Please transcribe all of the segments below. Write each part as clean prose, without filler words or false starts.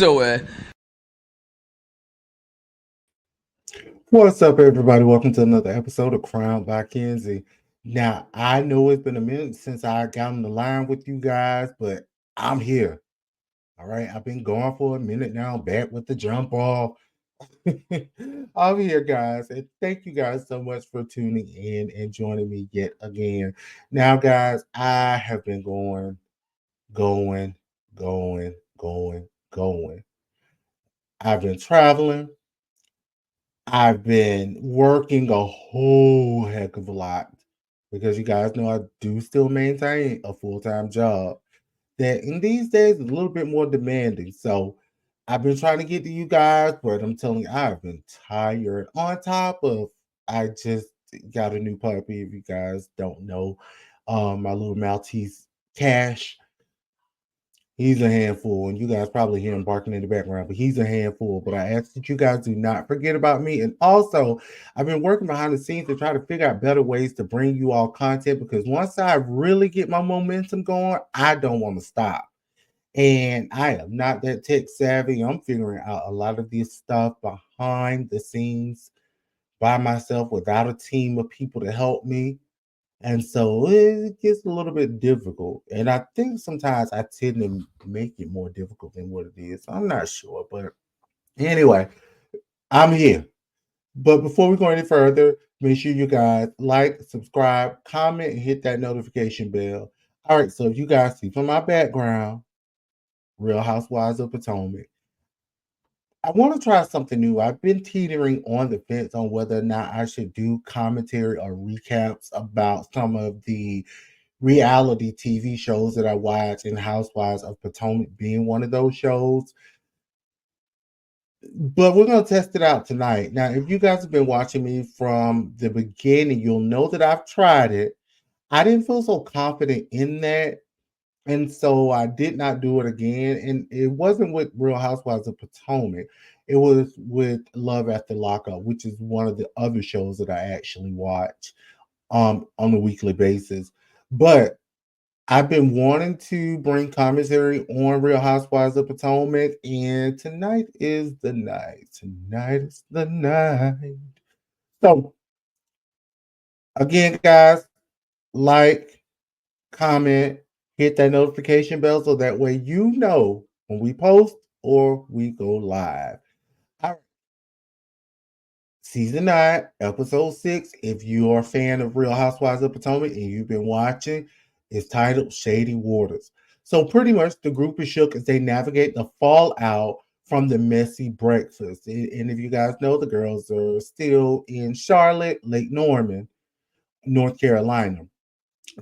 Zoe. What's up, everybody? Welcome to another episode of Crown by Kenzie. Now, I know it's been a minute since I got on the line with you guys, but I'm here. All right, I've been gone for a minute now, back with the jump off. I'm here, guys, and thank you guys so much for tuning in and joining me yet again. Now, guys, I have been going, going. I've been traveling. I've been working a whole heck of a lot because you guys know I do still maintain a full-time job that in these days is a little bit more demanding. So I've been trying to get to you guys, but I'm telling you, I've been tired. On top of I just got a new puppy, if you guys don't know. My little Maltese Cash. He's a handful, and you guys probably hear him barking in the background, but he's a handful. But I ask that you guys do not forget about me. And also, I've been working behind the scenes to try to figure out better ways to bring you all content because once I really get my momentum going, I don't want to stop. And I am not that tech savvy. I'm figuring out a lot of this stuff behind the scenes by myself without a team of people to help me. And so it gets a little bit difficult. And I think sometimes I tend to make it more difficult than what it is. I'm not sure. But anyway, I'm here. But before we go any further, make sure you guys like, subscribe, comment, and hit that notification bell. All right, so if you guys see from my background, Real Housewives of Potomac. I want to try something new. I've been teetering on the fence on whether or not I should do commentary or recaps about some of the reality TV shows that I watch, and Housewives of Potomac being one of those shows. But we're going to test it out tonight. Now, if you guys have been watching me from the beginning, you'll know that I've tried it. I didn't feel so confident in that. And so I did not do it again. And it wasn't with Real Housewives of Potomac. It was with Love After Lockup, which is one of the other shows that I actually watch on a weekly basis. But I've been wanting to bring commentary on Real Housewives of Potomac, and tonight is the night. Tonight is the night. So, again, guys, like, comment, hit that notification bell so that way you know when we post or we go live. All right. Season 9, episode 6. If you are a fan of Real Housewives of Potomac and you've been watching, it's titled Shady Waters. So, pretty much, the group is shook as they navigate the fallout from the messy breakfast. And if you guys know, the girls are still in Charlotte, Lake Norman, North Carolina.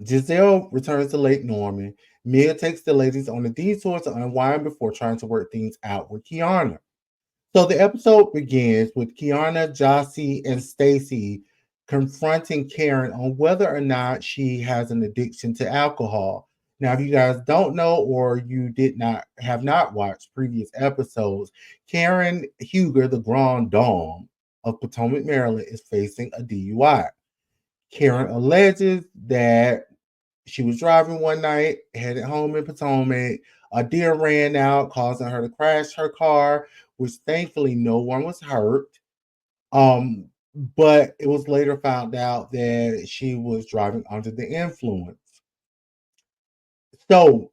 Gizelle returns to Lake Norman. Mia takes the ladies on a detour to unwind before trying to work things out with Kiana. So the episode begins with Kiana, Jassi, and Stacy confronting Karen on whether or not she has an addiction to alcohol. Now, if you guys don't know or you did not have not watched previous episodes, Karen Huger, the Grand Dame of Potomac, Maryland, is facing a DUI. Karen alleges that she was driving one night, headed home in Potomac. A deer ran out, causing her to crash her car, which thankfully no one was hurt. Um, but it was later found out that she was driving under the influence. So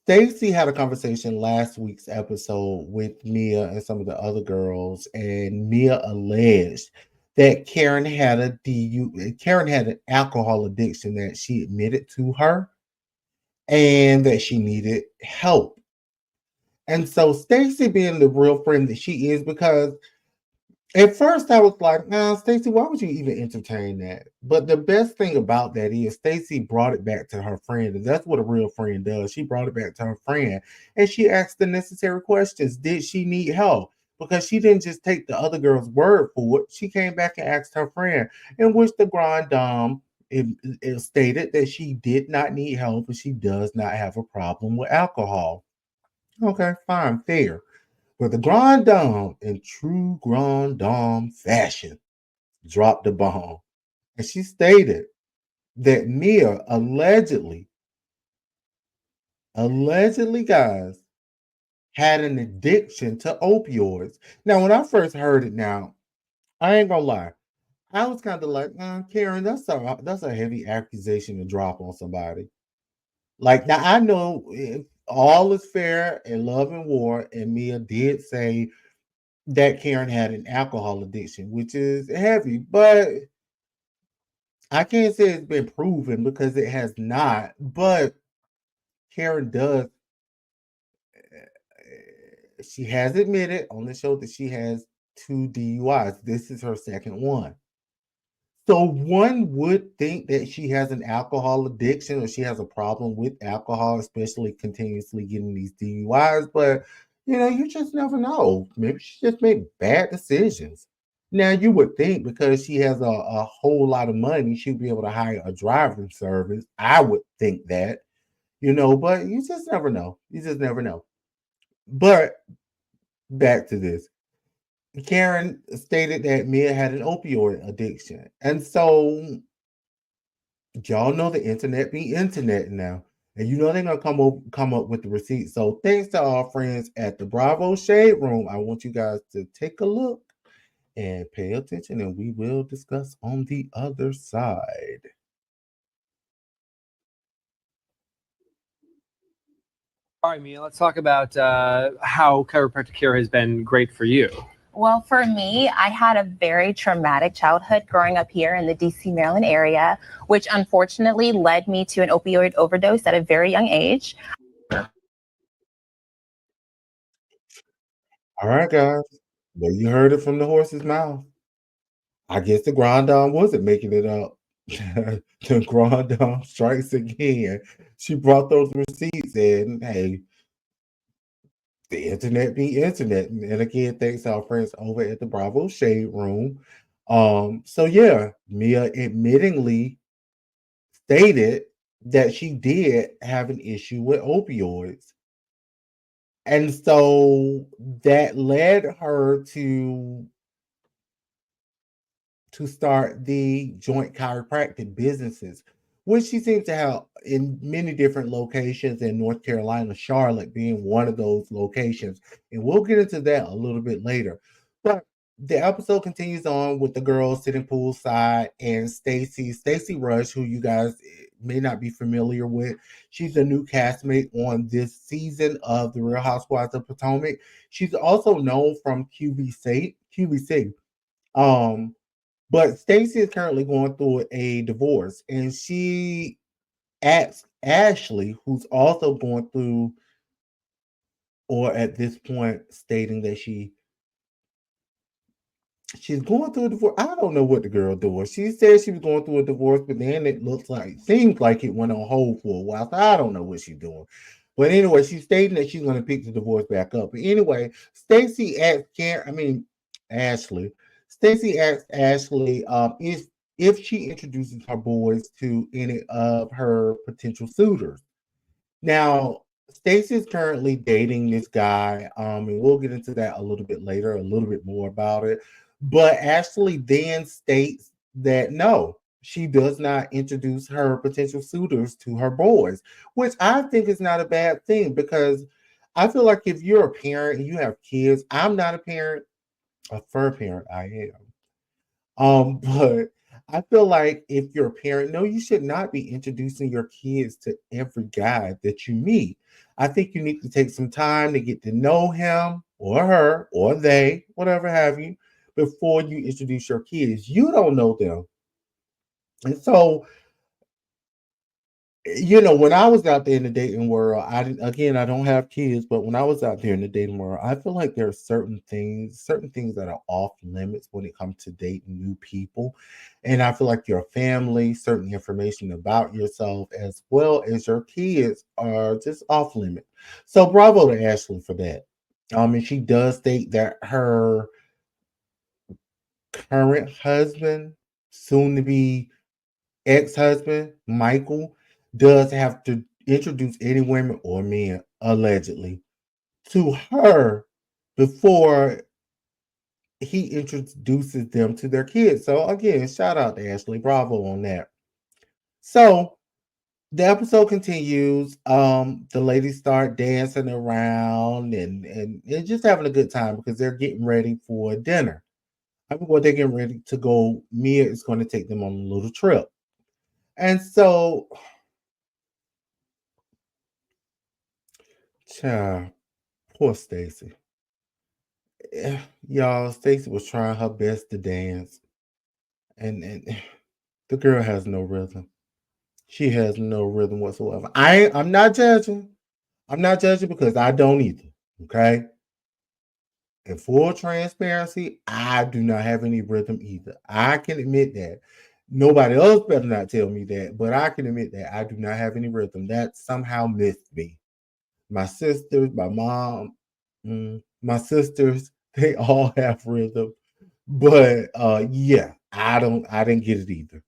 Stacey had a conversation last week's episode with Mia and some of the other girls, and Mia alleged that Karen had an alcohol addiction that she admitted to her and that she needed help. And so Stacey being the real friend that she is, because at first I was like, nah, Stacey, why would you even entertain that? But the best thing about that is Stacey brought it back to her friend. And that's what a real friend does. She brought it back to her friend and she asked the necessary questions. Did she need help? Because she didn't just take the other girl's word for it. She came back and asked her friend, in which the Grand Dame it stated that she did not need help and she does not have a problem with alcohol. Okay, fine, fair. But the Grand Dame, in true Grand Dame fashion, dropped the bomb. And she stated that Mia allegedly, guys, had an addiction to opioids. Now, when I first heard it, now I ain't gonna lie, I was kind of like, Karen, that's a heavy accusation to drop on somebody. Like now, I know if all is fair in love and war, and Mia did say that Karen had an alcohol addiction, which is heavy, but I can't say it's been proven because it has not. But Karen does, she has admitted on the show that she has two DUIs. This is her second one. So one would think that she has an alcohol addiction or she has a problem with alcohol, especially continuously getting these DUIs. But you just never know. Maybe she just made bad decisions. Now you would think because she has a whole lot of money, she'd be able to hire a driving service. I would think that, but you just never know. You just never know. But back to this. Karen stated that Mia had an opioid addiction. And so y'all know the internet be internet now. And they're gonna come up with the receipt. So thanks to our friends at the Bravo Shade Room. I want you guys to take a look and pay attention, and we will discuss on the other side. All right, Mia, let's talk about how chiropractic care has been great for you. Well, for me, I had a very traumatic childhood growing up here in the DC, Maryland area, which unfortunately led me to an opioid overdose at a very young age. All right, guys. Well, you heard it from the horse's mouth. I guess the Grand Dame wasn't making it up. The Grand Dame strikes again. She brought those receipts in. Hey, the internet be internet. And again, thanks to our friends over at the Bravo Shade Room. So yeah, Mia admittingly stated that she did have an issue with opioids. And so that led her to start the joint chiropractic businesses, which she seems to have in many different locations in North Carolina, Charlotte being one of those locations. And we'll get into that a little bit later. But the episode continues on with the girls sitting poolside and Stacy Rush, who you guys may not be familiar with. She's a new castmate on this season of The Real Housewives of Potomac. She's also known from QVC. Um, but Stacy is currently going through a divorce, and she asks Ashley, who's also going through, or at this point, stating that she's going through a divorce. I don't know what the girl doing. She said she was going through a divorce, but then seems like it went on hold for a while. So I don't know what she's doing. But anyway, she's stating that she's going to pick the divorce back up. But anyway, Stacy asked Ashley. Stacy asked Ashley if she introduces her boys to any of her potential suitors. Now, Stacey's currently dating this guy, and we'll get into that a little bit later, a little bit more about it. But Ashley then states that no, she does not introduce her potential suitors to her boys, which I think is not a bad thing because I feel like if you're a parent and you have kids, I'm not a parent, a fur parent, I am. But I feel like if you're a parent, no, you should not be introducing your kids to every guy that you meet. I think you need to take some time to get to know him or her or they, whatever have you, before you introduce your kids. You don't know them. And so when I was out there in the dating world, I don't have kids, but when I was out there in the dating world, I feel like there are certain things that are off limits when it comes to dating new people. And I feel like your family, certain information about yourself, as well as your kids, are just off limit. So bravo to Ashley for that. And she does state that her current husband, soon to be ex-husband, Michael, does have to introduce any women or men, allegedly, to her before he introduces them to their kids. So again, shout out to Ashley. Bravo on that. So The episode continues. The ladies start dancing around and just having a good time because they're getting ready for dinner. I mean, what they're getting ready to go. Mia is going to take them on a little trip, and so, child, poor Stacy. Y'all, Stacy was trying her best to dance, and the girl has no rhythm. She has no rhythm whatsoever. I'm not judging. I'm not judging because I don't either. Okay. In full transparency, I do not have any rhythm either. I can admit that. Nobody else better not tell me that, but I can admit that I do not have any rhythm. That somehow missed me. My sisters, my mom, my sisters, they all have rhythm. But yeah, I didn't get it either.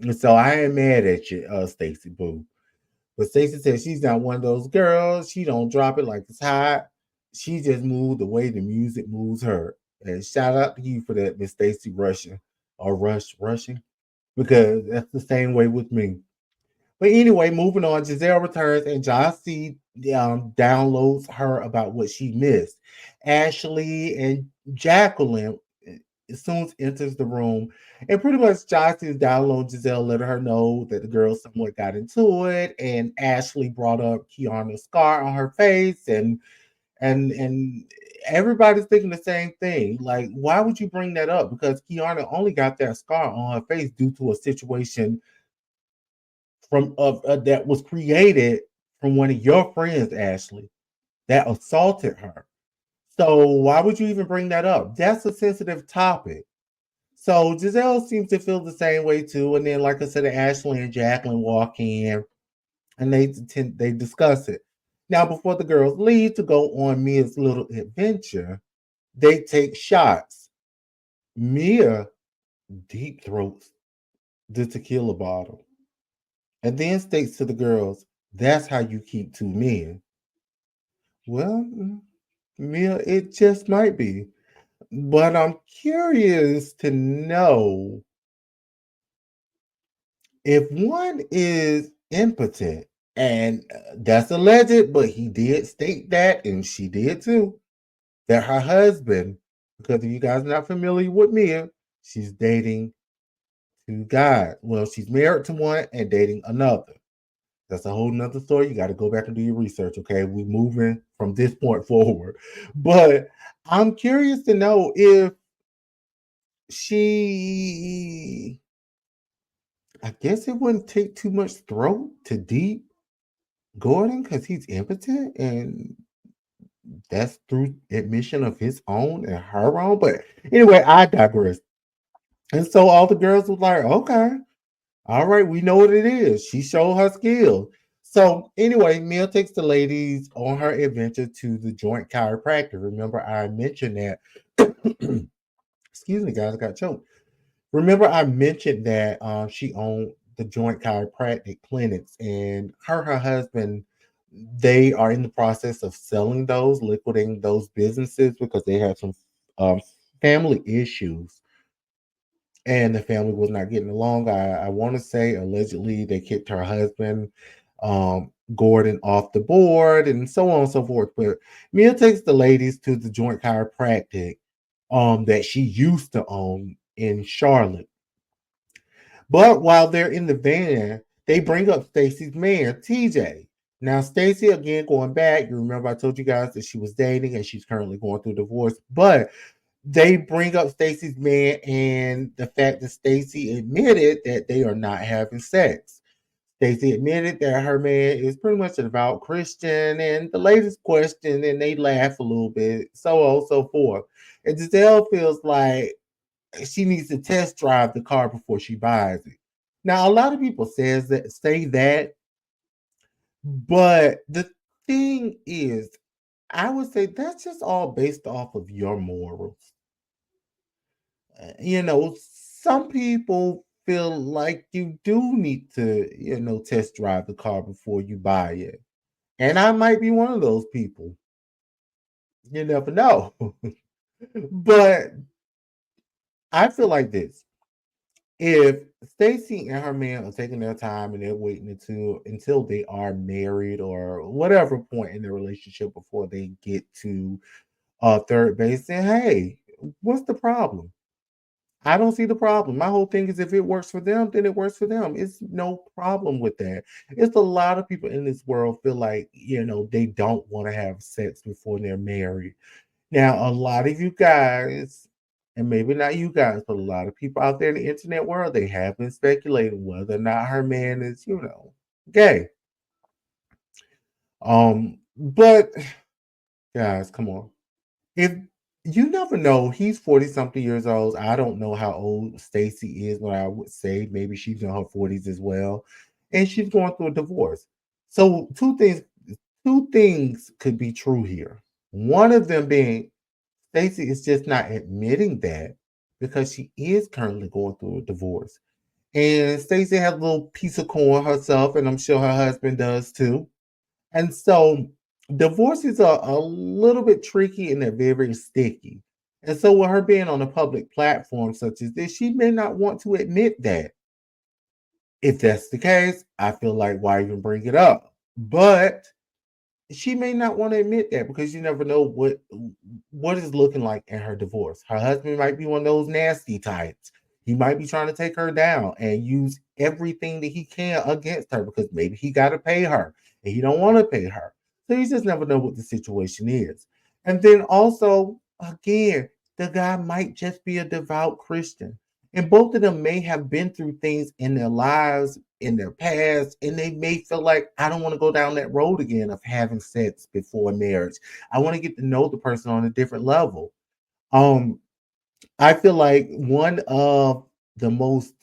And so I ain't mad at you, Stacy Boo. But Stacey said she's not one of those girls. She don't drop it like it's hot. She just moved the way the music moves her. And shout out to you for that, Miss Stacey Rushing or Rushing, because that's the same way with me. But anyway, moving on, Gizelle returns and Jassi downloads her about what she missed. Ashley and Jacqueline soon enters the room, and pretty much Jassi downloads Giselle, letting her know that the girl somewhat got into it, and Ashley brought up Kiana's scar on her face, and everybody's thinking the same thing. Like, why would you bring that up? Because Kiana only got that scar on her face due to a situation from that was created from one of your friends, Ashley, that assaulted her. So why would you even bring that up? That's a sensitive topic. So Giselle seems to feel the same way too. And then, like I said, Ashley and Jacqueline walk in and they discuss it. Now, before the girls leave to go on Mia's little adventure, they take shots. Mia deep throats the tequila bottle and then states to the girls, "That's how you keep two men." Well, Mia, it just might be. But I'm curious to know if one is impotent, and that's alleged, but he did state that, and she did too, that her husband, because if you guys are not familiar with Mia, she's dating two guys. Well, she's married to one and dating another. That's a whole nother story. You got to go back and do your research, okay? We're moving from this point forward. But I'm curious to know if she, I guess it wouldn't take too much throat to deep Gordon because he's impotent and that's through admission of his own and her own. But anyway, I digress. And so all the girls were like, okay, all right, we know what it is. She showed her skill. So anyway, Mia takes the ladies on her adventure to the joint chiropractor. Remember, I mentioned that. Excuse me, guys, I got choked. Remember, I mentioned that she owned the joint chiropractic clinics, and her husband, they are in the process of selling those, liquidating those businesses because they had some um, family issues, and the family was not getting along. I want to say allegedly they kicked her husband, Gordon, off the board, and so on and so forth. But Mia takes the ladies to the joint chiropractic that she used to own in Charlotte. But while they're in the van, they bring up Stacy's man, TJ. Now, Stacy, again, going back, you remember I told you guys that she was dating and she's currently going through divorce. But they bring up Stacy's man and the fact that Stacy admitted that they are not having sex. Stacy admitted that her man is pretty much a devout Christian, and the latest question, and they laugh a little bit, so on, so forth. And Giselle feels like she needs to test drive the car before she buys it. Now, a lot of people say that, but the thing is, I would say that's just all based off of your morals. Some people feel like you do need to, test drive the car before you buy it. And I might be one of those people. You never know. But I feel like this. if Stacy and her man are taking their time and they're waiting until they are married or whatever point in their relationship before they get to third base, then hey, what's the problem? I don't see the problem. My whole thing is if it works for them, then it works for them. It's no problem with that. It's a lot of people in this world feel like, they don't want to have sex before they're married. Now, a lot of you guys, and maybe not you guys, but a lot of people out there in the internet world, they have been speculating whether or not her man is, gay. But guys, come on. If you never know, he's 40 something years old. I don't know how old Stacy is, but I would say maybe she's in her 40s as well. And she's going through a divorce. So two things could be true here. One of them being Stacey is just not admitting that because she is currently going through a divorce. And Stacey has a little piece of corn herself, and I'm sure her husband does too. And so divorces are a little bit tricky and they're very, very sticky. And so with her being on a public platform such as this, she may not want to admit that. If that's the case, I feel like why even bring it up? But she may not want to admit that because you never know what is looking like in her divorce. Her husband might be one of those nasty types. He might be trying to take her down and use everything that he can against her because maybe he got to pay her and he don't want to pay her. So you just never know what the situation is. And then also, again, the guy might just be a devout Christian. And both of them may have been through things in their lives, in their past, and they may feel like, I don't want to go down that road again of having sex before marriage. I want to get to know the person on a different level. Um, I feel like one of the most,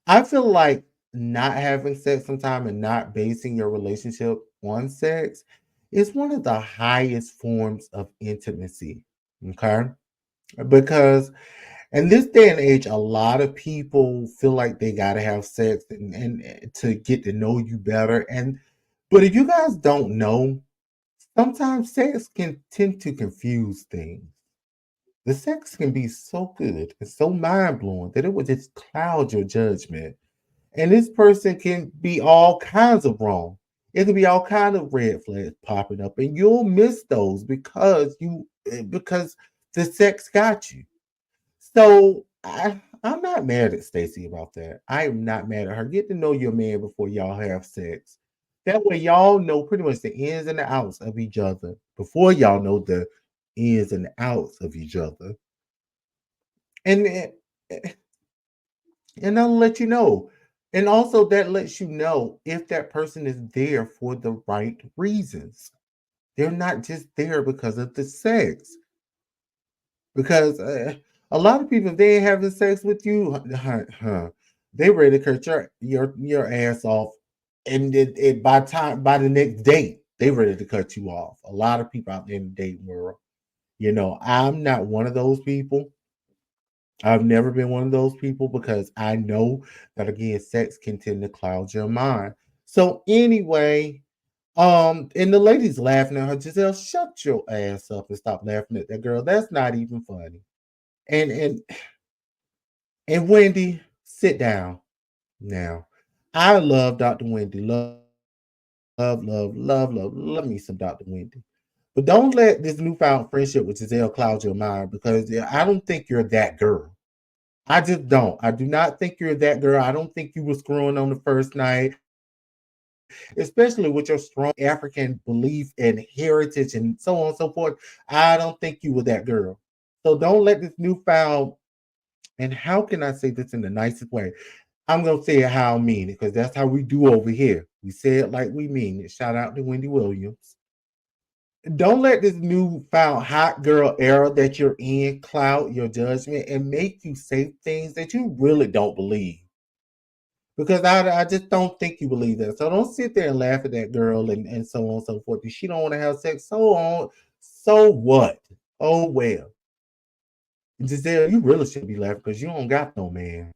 I feel like not having sex sometime and not basing your relationship on sex is one of the highest forms of intimacy. Okay. Because in this day and age, a lot of people feel like they gotta have sex and to get to know you better. But if you guys don't know, sometimes sex can tend to confuse things. The sex can be so good and so mind blowing that it would just cloud your judgment. And this person can be all kinds of wrong. It could be all kind of red flags popping up, and you'll miss those because the sex got you. So I'm not mad at Stacey about that. I am not mad at her. Get to know your man before y'all have sex. That way, y'all know pretty much the ins and the outs of each other before y'all know the ins and the outs of each other. And and I'll let you know. And also, that lets you know if that person is there for the right reasons. They're not just there because of the sex. Because a lot of people, if they ain't having sex with you, they ready to cut your ass off, and by the next date, they ready to cut you off. A lot of people out there in the dating world, I'm not one of those people. I've never been one of those people because I know that again, sex can tend to cloud your mind. So anyway, and the ladies laughing at her, Giselle, shut your ass up and stop laughing at that girl. That's not even funny. And Wendy, sit down now. I love Dr. Wendy. Love me some Dr. Wendy. But don't let this newfound friendship with Giselle cloud your mind because I don't think you're that girl. I just don't. I do not think you're that girl. I don't think you were screwing on the first night, especially with your strong African belief and heritage and so on and so forth. I don't think you were that girl. So don't let this newfound, and how can I say this in the nicest way? I'm gonna say it how I mean it, because that's how we do over here. We say it like we mean it. Shout out to Wendy Williams. Don't let this newfound hot girl era that you're in cloud your judgment and make you say things that you really don't believe. Because I just don't think you believe that. So don't sit there and laugh at that girl and so on and so forth. If she don't want to have sex, so on. So what? Oh well. Giselle, you really should be laughing because you don't got no man.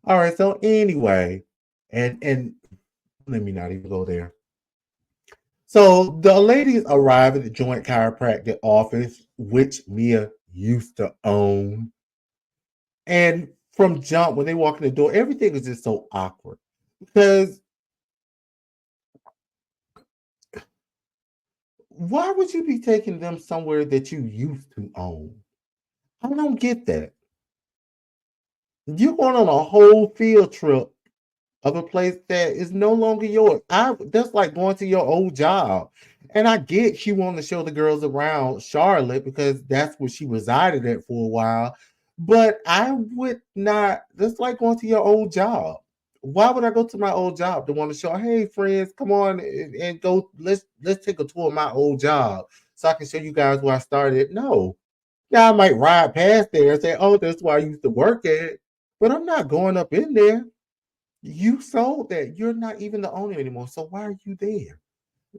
All right, so anyway, and let me not even go there. So the ladies arrive at the joint chiropractic office, which Mia used to own. And from jump, when they walk in the door, everything is just so awkward. Because why would you be taking them somewhere that you used to own? I don't get that. You're going on a whole field trip of a place that is no longer yours. That's like going to your old job. And I get she wanted to show the girls around Charlotte because that's where she resided at for a while. But I would not. That's like going to your old job. Why would I go to my old job to want to show? Hey, friends, come on and go. Let's take a tour of my old job so I can show you guys where I started. No, yeah, I might ride past there and say, "Oh, that's where I used to work at," but I'm not going up in there. You sold that. You're not even the owner anymore. So why are you there?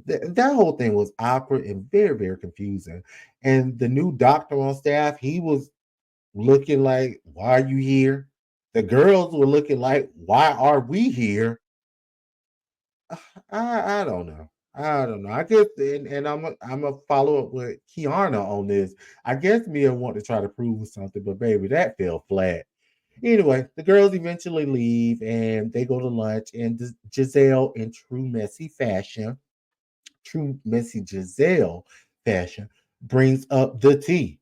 That whole thing was awkward and very, very confusing. And the new doctor on staff, he was looking like, why are you here? The girls were looking like, why are we here? I don't know. I don't know. I guess, and I'm a follow up with Kiana on this. I guess Mia want to try to prove something, but baby, that fell flat. Anyway, the girls eventually leave and they go to lunch. And Giselle, in true messy Giselle fashion, brings up the tea,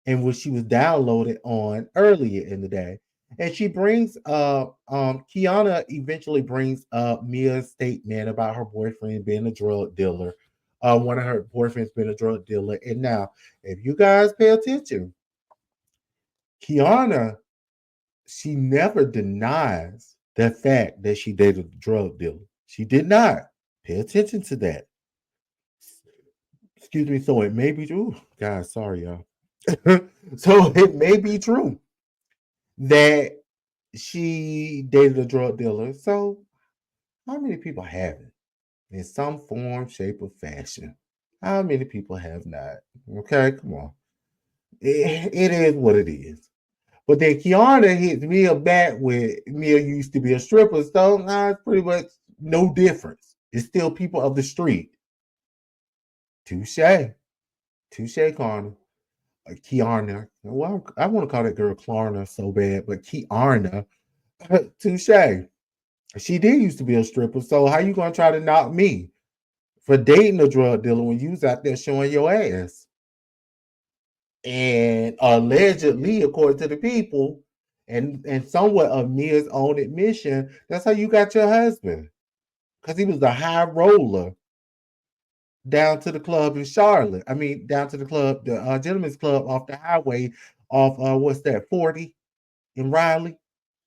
and which she was downloaded on earlier in the day. And she brings Kiana eventually brings up Mia's statement about her boyfriend being a drug dealer. One of her boyfriends being a drug dealer. And now, if you guys pay attention, Kiana, she never denies the fact that she dated a drug dealer. She did not. Pay attention to that. Excuse me. So it may be true. God, sorry, y'all. So it may be true that she dated a drug dealer. So how many people haven't in some form, shape, or fashion? How many people have not? Okay, come on. It is what it is. But then Kiana hits Mia back with Mia used to be a stripper, so it's pretty much no difference. It's still people of the street. Touche. Touche, Connor. Kiana. Well, I want to call that girl Klarna so bad, but Kiana. Touche. She did used to be a stripper, so how you gonna try to knock me for dating a drug dealer when you was out there showing your ass? And allegedly, according to the people, and somewhat of Mia's own admission, that's how you got your husband. Because he was the high roller down to the club in Charlotte. I mean, down to the club, the gentleman's club off the highway, off what's that, 40 in Raleigh.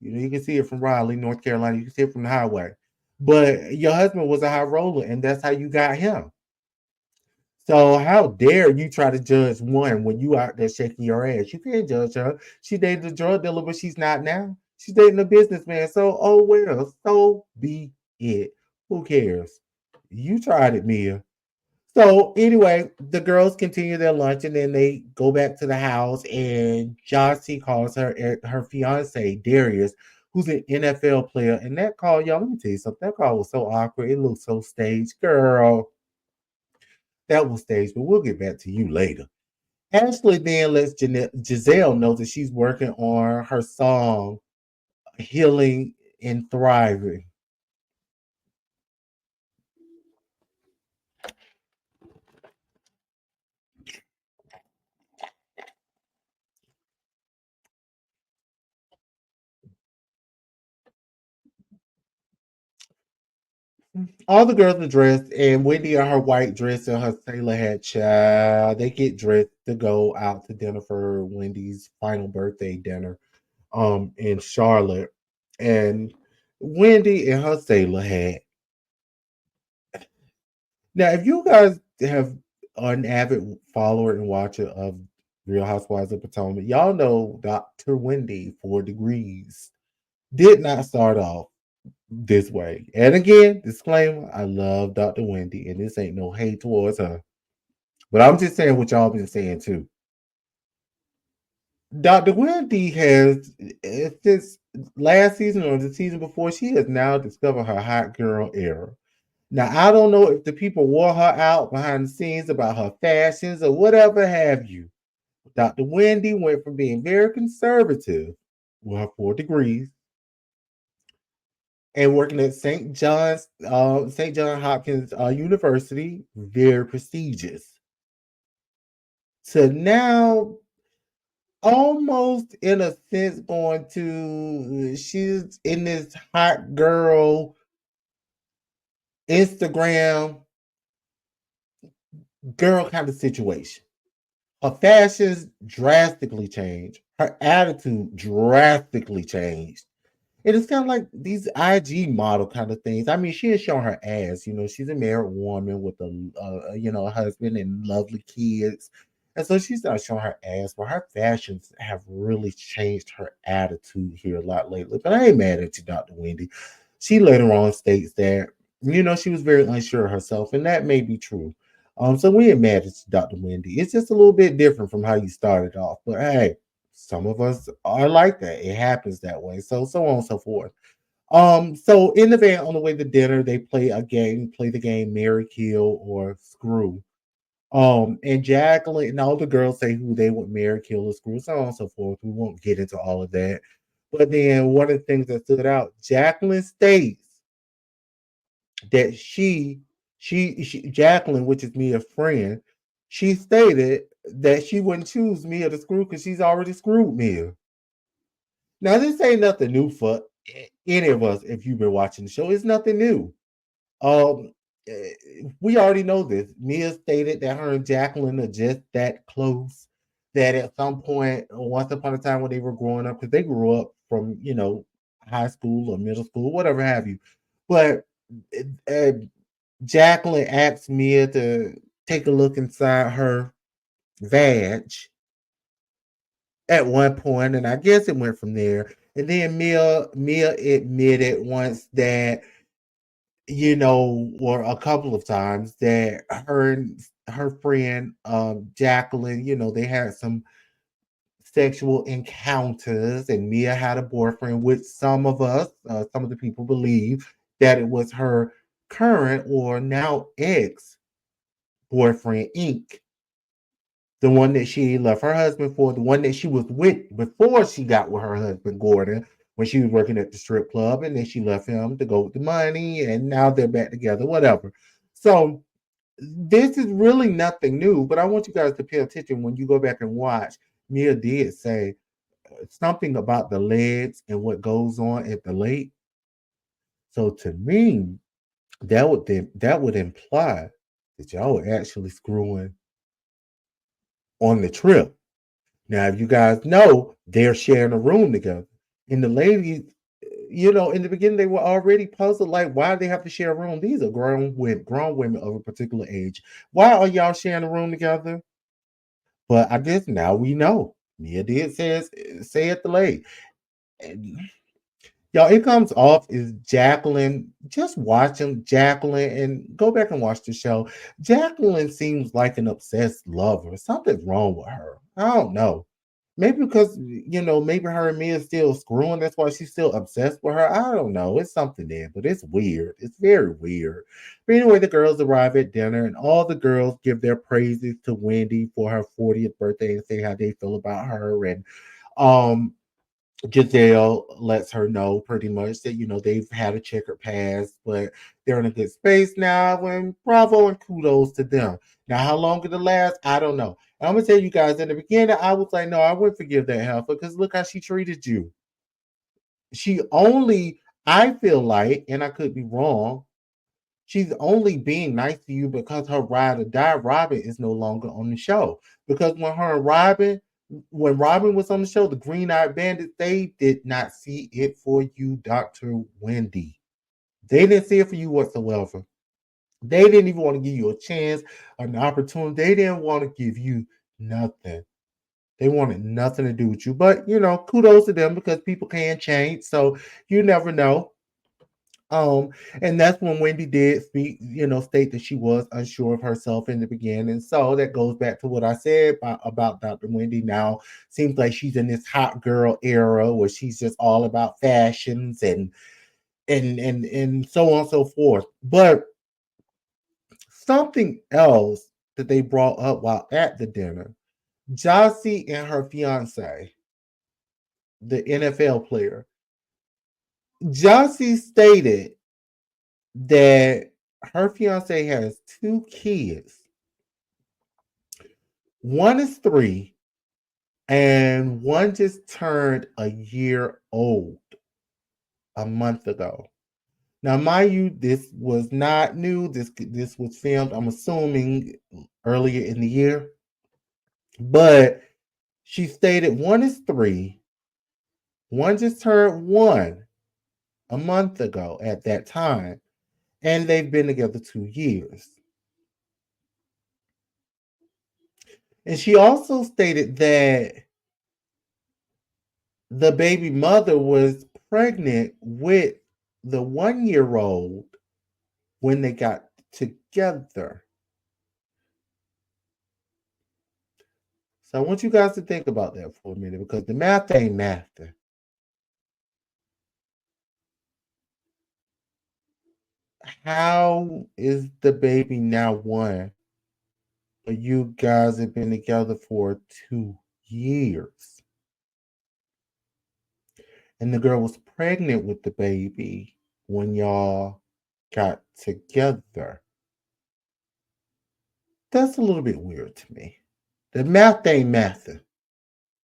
You know, you can see it from Raleigh, North Carolina. You can see it from the highway. But your husband was a high roller, and that's how you got him. So how dare you try to judge one when you out there shaking your ass? You can't judge her. She dated a drug dealer, but she's not now. She's dating a businessman. So oh well, so be it. Who cares? You tried it, Mia. So anyway, the girls continue their lunch and then they go back to the house and Jassi calls her fiance Darius, who's an NFL player. And that call, y'all, let me tell you something. That call was so awkward. It looked so staged, girl. That was staged, but we'll get back to you later. Ashley then lets Giselle know that she's working on her song Healing and Thriving. All the girls are dressed, and Wendy in her white dress and her sailor hat, child. They get dressed to go out to dinner for Wendy's final birthday dinner in Charlotte. And Wendy in her sailor hat. Now, if you guys have an avid follower and watcher of Real Housewives of Potomac, y'all know Dr. Wendy 4 Degrees did not start off this way. And again, disclaimer, I love Dr. Wendy, and this ain't no hate towards her. But I'm just saying what y'all been saying too. Dr. Wendy has, since last season or the season before, she has now discovered her hot girl era. Now, I don't know if the people wore her out behind the scenes about her fashions or whatever have you. Dr. Wendy went from being very conservative with her 4 degrees and working at St. John Hopkins University, very prestigious. So now, almost in a sense, going to she's in this hot girl Instagram girl kind of situation. Her fashions drastically changed. Her attitude drastically changed. And it's kind of like these IG model kind of things. I mean, she has shown her ass. She's a married woman with a husband and lovely kids. And so she's not showing her ass, but her fashions have really changed her attitude here a lot lately. But I ain't mad at you, Dr. Wendy. She later on states that, she was very unsure of herself, and that may be true. So we ain't mad at you, Dr. Wendy. It's just a little bit different from how you started off. But hey, some of us are like that. It happens that way. So on and so forth. So in the van on the way to dinner, they play the game Marry, Kill, or Screw. And Jacqueline and all the girls say who they would marry, kill, or screw, so on and so forth. We won't get into all of that. But then one of the things that stood out, Jacqueline states that Jacqueline, which is Mia's friend, she stated that she wouldn't choose Mia to screw because she's already screwed Mia. Now, this ain't nothing new for any of us if you've been watching the show. It's nothing new. Um, we already know this. Mia stated that her and Jacqueline are just that close. That at some point, once upon a time when they were growing up, because they grew up from high school or middle school, whatever have you. But uh, Jacqueline asked Mia to take a look inside her vag at one point, and I guess it went from there. And then Mia admitted once that or a couple of times that her and her friend Jacqueline, they had some sexual encounters, and Mia had a boyfriend, which some of the people believe that it was her current or now ex boyfriend, Ink, the one that she left her husband for, the one that she was with before she got with her husband, Gordon, when she was working at the strip club, and then she left him to go with the money, and now they're back together, whatever. So this is really nothing new, but I want you guys to pay attention when you go back and watch. Mia did say something about the legs and what goes on at the lake. So to me, that would imply that y'all were actually screwing on the trip. Now, if you guys know, they're sharing a room together. And the ladies, in the beginning, they were already puzzled, like, why do they have to share a room? These are grown women of a particular age. Why are y'all sharing a room together? But I guess now we know. Mia did say it the late. And y'all, it comes off is Jacqueline. Just watching Jacqueline and go back and watch the show. Jacqueline seems like an obsessed lover. Something's wrong with her. I don't know. Maybe because maybe her and me is still screwing. That's why she's still obsessed with her. I don't know. It's something there, but it's weird. It's very weird. But anyway, the girls arrive at dinner, and all the girls give their praises to Wendy for her 40th birthday and say how they feel about her. And um, Gizelle lets her know pretty much that they've had a checkered past, but they're in a good space now. And bravo and kudos to them. Now, how long it'll last, I don't know. I'm gonna tell you guys in the beginning, I was like, no, I wouldn't forgive that heifer because look how she treated you. She only, I feel like, and I could be wrong, she's only being nice to you because her ride or die Robin is no longer on the show. Because when Robin was on the show, the Green Eyed Bandits, they did not see it for you, Dr. Wendy. They didn't see it for you whatsoever. They didn't even want to give you a chance, an opportunity. They didn't want to give you nothing. They wanted nothing to do with you. But, kudos to them because people can change. So you never know. Um, and that's when Wendy did speak, state that she was unsure of herself in the beginning. So that goes back to what I said about Dr. Wendy. Now seems like she's in this hot girl era where she's just all about fashions and so on and so forth. But something else that they brought up while at the dinner, Jassi and her fiance, the NFL player, Jassi stated that her fiance has two kids. One is 3, and one just turned a year old a month ago. Now, mind you, this was not new. This was filmed, I'm assuming, earlier in the year. But she stated one is 3, one just turned 1 a month ago at that time, and they've been together 2 years. And she also stated that the baby mother was pregnant with the 1-year-old when they got together. So I want you guys to think about that for a minute because the math ain't mathing. How is the baby now 1, but you guys have been together for 2 years? And the girl was pregnant with the baby when y'all got together. That's a little bit weird to me. The math ain't mathing.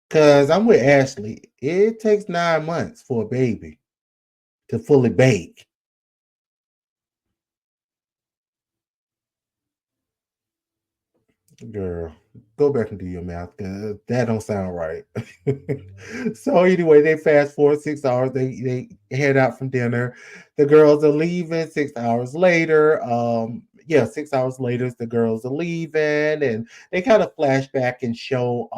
Because I'm with Ashley. It takes 9 months for a baby to fully bake. Girl, go back and do your math. That don't sound right. So anyway, they fast forward 6 hours. They head out from dinner. The girls are leaving 6 hours later. 6 hours later, the girls are leaving, and they kind of flash back and show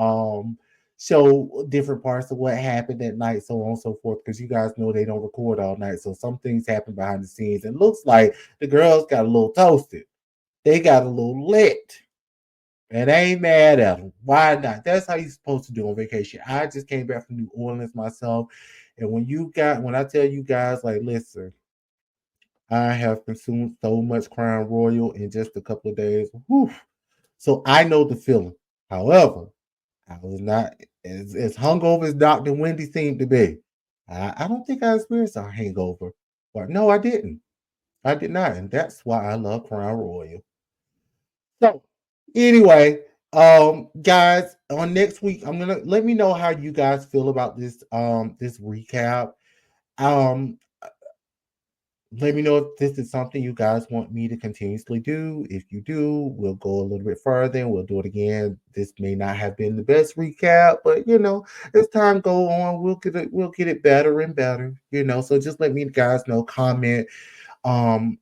different parts of what happened that night, so on and so forth. Because you guys know they don't record all night, so some things happen behind the scenes. It looks like the girls got a little toasted. They got a little lit. And I ain't mad at them. Why not? That's how you're supposed to do on vacation. I just came back from New Orleans myself. And when I tell you guys, like, listen, I have consumed so much Crown Royal in just a couple of days. Whew. So I know the feeling. However, I was not as hungover as Dr. Wendy seemed to be. I don't think I experienced a hangover. But no, I didn't. I did not. And that's why I love Crown Royal. So anyway, guys, on next week, I'm gonna let me know how you guys feel about this recap. Um, let me know if this is something you guys want me to continuously do. If you do, we'll go a little bit further and we'll do it again. This may not have been the best recap, but as time go on, we'll get it better and better. So just let me guys know, comment. Um,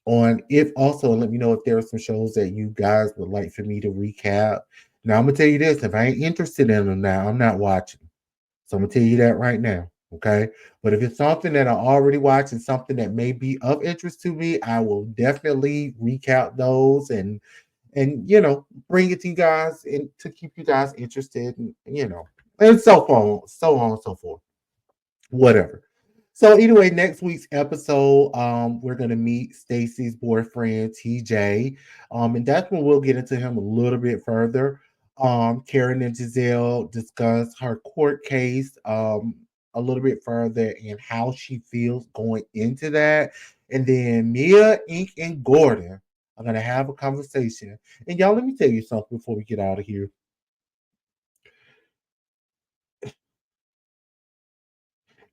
on if also let me know if there are some shows that you guys would like for me to recap. Now I'm gonna tell you this: if I ain't interested in them now, I'm not watching. So I'm gonna tell you that right now, okay? But if it's something that I already watched and something that may be of interest to me, I will definitely recap those and bring it to you guys and to keep you guys interested and so on and so forth. Whatever. So anyway, next week's episode, we're gonna meet Stacy's boyfriend TJ, and that's when we'll get into him a little bit further. Karen and Gizelle discuss her court case a little bit further and how she feels going into that, and then Mia, Ink, and Gordon are gonna have a conversation. And y'all, let me tell you something before we get out of here.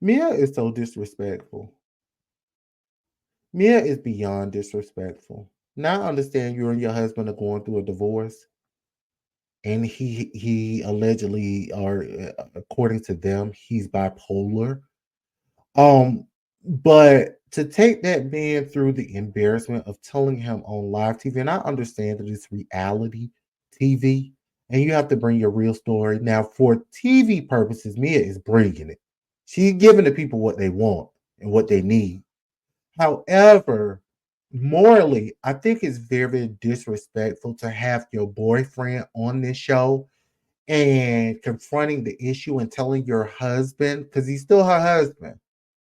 Mia is so disrespectful. Mia is beyond disrespectful. Now I understand you and your husband are going through a divorce, and he allegedly, or according to them, he's bipolar. But to take that man through the embarrassment of telling him on live TV, and I understand that it's reality TV, and you have to bring your real story. Now, for TV purposes, Mia is bringing it. She's giving the people what they want and what they need. However, morally, I think it's very disrespectful to have your boyfriend on this show and confronting the issue and telling your husband, because he's still her husband,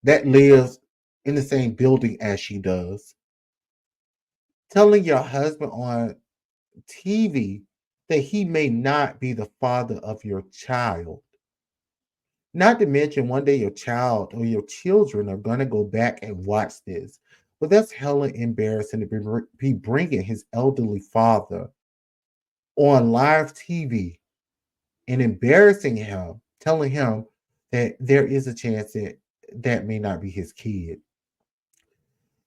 that lives in the same building as she does, telling your husband on TV that he may not be the father of your child. Not to mention, one day your child or your children are going to go back and watch this. But that's hella embarrassing to be bringing his elderly father on live TV and embarrassing him, telling him that there is a chance that that may not be his kid.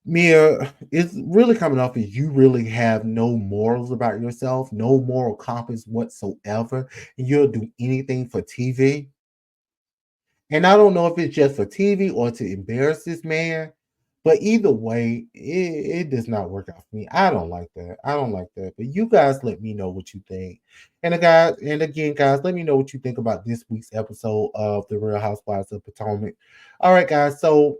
Mia, it's really coming off as you really have no morals about yourself, no moral compass whatsoever, and you'll do anything for TV. And I don't know if it's just for TV or to embarrass this man, but either way, it does not work out for me. I don't like that. I don't like that. But you guys let me know what you think. And again, guys, let me know what you think about this week's episode of The Real Housewives of Potomac. All right, guys. So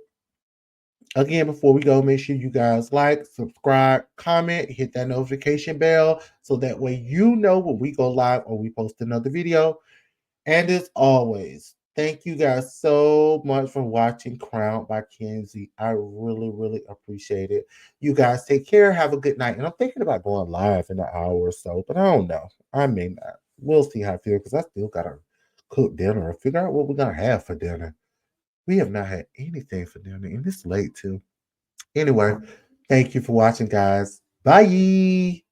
again, before we go, make sure you guys like, subscribe, comment, hit that notification bell so that way you know when we go live or we post another video. And as always, thank you guys so much for watching Crown by Kenzie. I really, really appreciate it. You guys take care. Have a good night. And I'm thinking about going live in an hour or so, but I don't know. I may not. We'll see how I feel because I still got to cook dinner and figure out what we're going to have for dinner. We have not had anything for dinner, and it's late too. Anyway, thank you for watching, guys. Bye.